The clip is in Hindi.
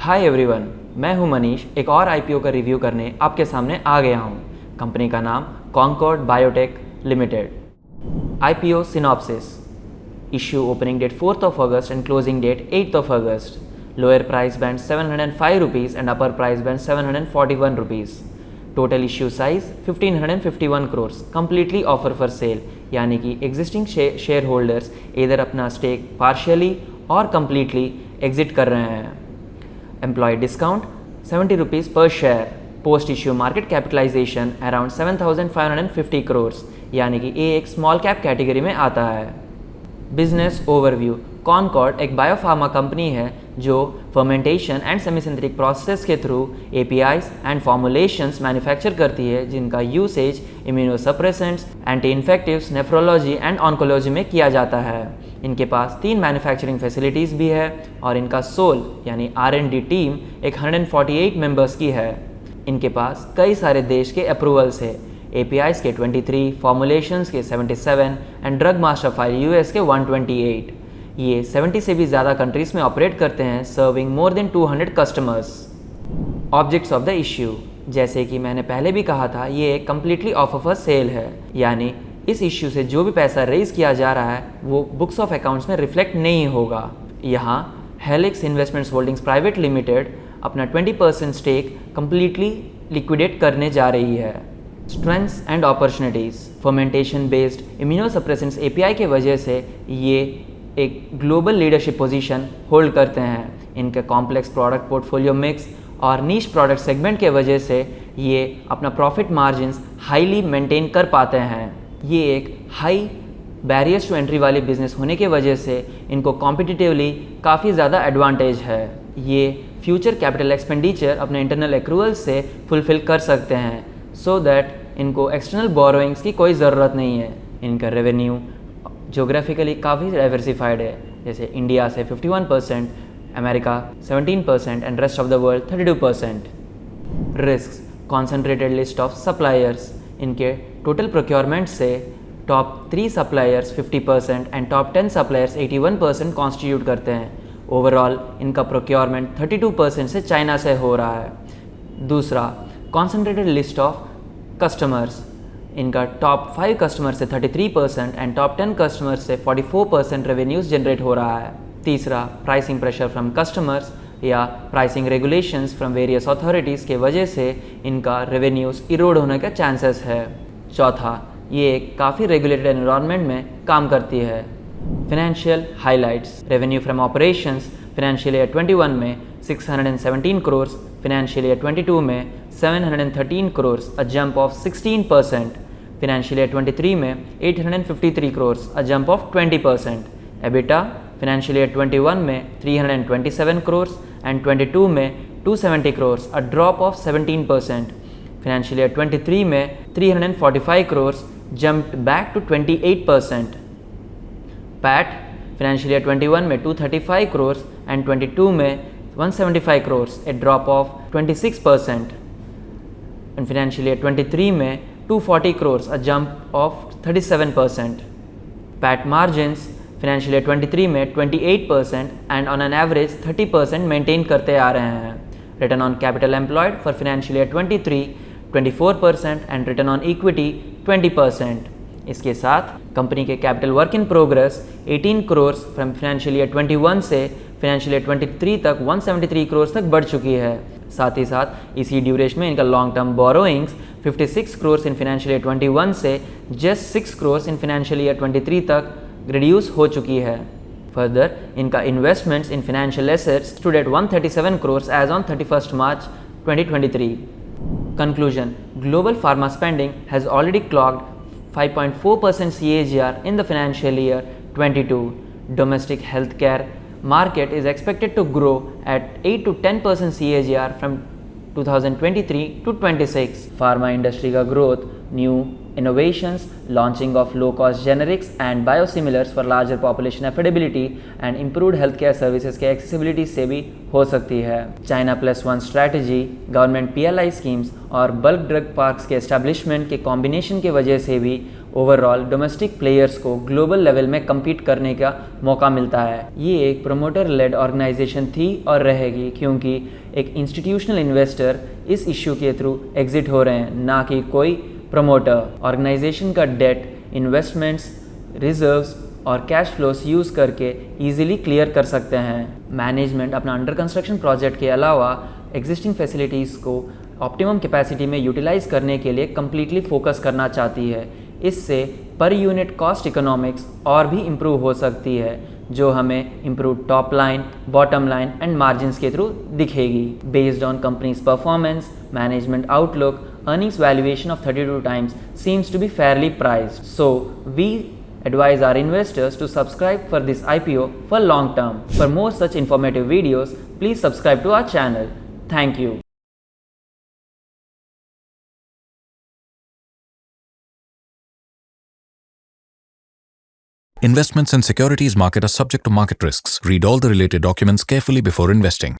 हाय एवरीवन, मैं हूं मनीष। एक और आईपीओ का रिव्यू करने आपके सामने आ गया हूं। कंपनी का नाम Concord Biotech Limited. IPO synopsis. Issue opening date 4th of August and closing date 8th of August. Lower price band 705 rupees and upper price band 741 rupees. Total issue size 1551 crores. Completely offer for sale, यानी कि एग्जिस्टिंग शेयर होल्डर्स इधर अपना स्टेक पार्शियली और कम्प्लीटली एग्जिट कर रहे हैं। Employee discount 70 rupees per share. Post issue market capitalization around 7550 crores, यानी कि ये एक स्मॉल कैप कैटेगरी में आता है। Business overview. कॉनकॉर्ड एक बायोफार्मा कंपनी है जो फर्मेंटेशन एंड सेमीसिंथेटिक प्रोसेस के through APIs and formulations manufacture करती है, जिनका usage immunosuppressants, anti infectives, nephrology and oncology में किया जाता है। इनके पास 3 मैन्युफैक्चरिंग फैसिलिटीज़ भी है और इनका सोल यानी R&D टीम एक 148 मेंबर्स की है। इनके पास कई सारे देश के अप्रूवल्स है। APIs के 23, फॉर्मुलेशंस के 77 and drug master file US के 128। ये 70 से भी ज़्यादा कंट्रीज़ में ऑपरेट करते हैं, serving more than 200 customers. Objects of the issue. जैसे कि मैंने पहले भी कहा था, ये एक completely off of a sale है, यानी इस इश्यू से जो भी पैसा रेज किया जा रहा है वो बुक्स ऑफ अकाउंट्स में रिफ्लेक्ट नहीं होगा। यहाँ helix investments holdings private limited अपना 20% स्टेक कम्प्लीटली लिक्विडेट करने जा रही है। Strengths and opportunities. Fermentation based immunosuppressants API के वजह से ये एक ग्लोबल लीडरशिप पोजीशन होल्ड करते हैं। इनके कॉम्प्लेक्स प्रोडक्ट पोर्टफोलियो मिक्स और नीश प्रोडक्ट सेगमेंट के वजह से ये अपना प्रॉफिट मार्जिन्स हाईली मेंटेन कर पाते हैं। ये एक हाई बैरियर्स टू एंट्री वाली बिजनेस होने के वजह से इनको कॉम्पिटिटिवली काफ़ी ज़्यादा एडवांटेज है। ये फ्यूचर कैपिटल एक्सपेंडिचर अपने इंटरनल एक्रूवल से फुलफिल कर सकते हैं, सो दैट इनको एक्सटर्नल बोरोइंग्स की कोई ज़रूरत नहीं है। इनका रेवेन्यू जोग्राफिकली काफ़ी डाइवर्सिफाइड है, जैसे इंडिया से 51%, America 17% and rest of the world 32%। Risk. Concentrated list of suppliers. इनके टोटल प्रोक्योरमेंट से top 3 suppliers 50% and top 10 suppliers 81% constitute करते हैं। ओवरऑल इनका प्रोक्योरमेंट 32% से चाइना से हो रहा है। दूसरा, कॉन्सेंट्रेटेड लिस्ट ऑफ कस्टमर्स। इनका टॉप 5 कस्टमर से 33% एंड टॉप 10 कस्टमर से 44% रेवेन्यूज़ जनरेट हो रहा है। तीसरा, प्राइसिंग प्रेशर फ्रॉम कस्टमर्स या pricing regulations from various authorities के वजह से इनका रेवेन्यूज़ इरोड होने का चांसेस है। चौथा, ये एक काफ़ी रेगुलेटेड एनवायरनमेंट में काम करती है। Financial highlights. Revenue from operations financial year 21 में 617 करोर्स, फाइनेंशियल ईयर 22 में 713 crores, a jump of 16%। Financial year 23 में 853 crores, a jump of 20%। EBITDA financial year 21 में 327 करोर्स एंड 22 में 270 crores, a drop of 17%। Financial year 23 में 345 crores, jumped back to 28%। PAT financial year 21 में 235 करोर्स एंड 22 में 175 crores, a drop of 26%। And financial year 23 में 240 crores, a jump of 37%। PAT margins financial year 23 में 28% and on an average 30% maintain करते आ रहे हैं। Return on capital employed for financial year 23 24% and return on equity 20%। इसके साथ कंपनी के capital work in progress 18 crores from financial year 21 से फाइनेंशियल ईयर 23 तक 173 करोर्स तक बढ़ चुकी है। साथ ही साथ इसी ड्यूरेशन में इनका long term borrowings 56 crores in financial year 21 से just 6 crores in financial year 23 तक रिड्यूस हो चुकी है। फर्दर इनका investments in financial assets stood at 137 crores as on 31st March 2023। Conclusion. Global pharma spending has already clocked 5.4% CAGR in the financial year 22. Domestic healthcare market is expected to grow at 8 to 10% CAGR from 2023 to 26. Pharma industry का growth new innovations, launching of low-cost generics and biosimilars for larger population affordability and improved healthcare services के accessibility से भी हो सकती है। China Plus One strategy, government PLI schemes और बल्क ड्रग पार्क्स के एस्टैब्लिशमेंट के कॉम्बिनेशन की वजह से भी ओवरऑल डोमेस्टिक प्लेयर्स को ग्लोबल लेवल में कम्पीट करने का मौका मिलता है। ये एक प्रोमोटर लेड ऑर्गेनाइजेशन थी और रहेगी, क्योंकि एक इंस्टीट्यूशनल इन्वेस्टर इस इश्यू के थ्रू एग्जिट हो रहे हैं, ना कि कोई प्रमोटर। ऑर्गेनाइजेशन का डेट, इन्वेस्टमेंट्स, रिजर्व्स और कैश फ्लोस यूज़ करके ईजिली क्लियर कर सकते हैं। मैनेजमेंट अपना अंडर कंस्ट्रक्शन प्रोजेक्ट के अलावा एग्जिस्टिंग फैसिलिटीज़ को ऑप्टिमम कैपेसिटी में यूटिलाइज करने के लिए कम्प्लीटली फोकस करना चाहती है। इससे पर यूनिट कॉस्ट इकोनॉमिक्स और भी इम्प्रूव हो सकती है, जो हमें improve top line, bottom line and margins के थ्रू दिखेगी। Based on companies performance, management outlook, earnings valuation of 32 times seems to be fairly priced. So we advise our investors to subscribe for this IPO for long term. For more such informative videos, please subscribe to our channel. Thank you. Investments in securities market are subject to market risks. Read all the related documents carefully before investing.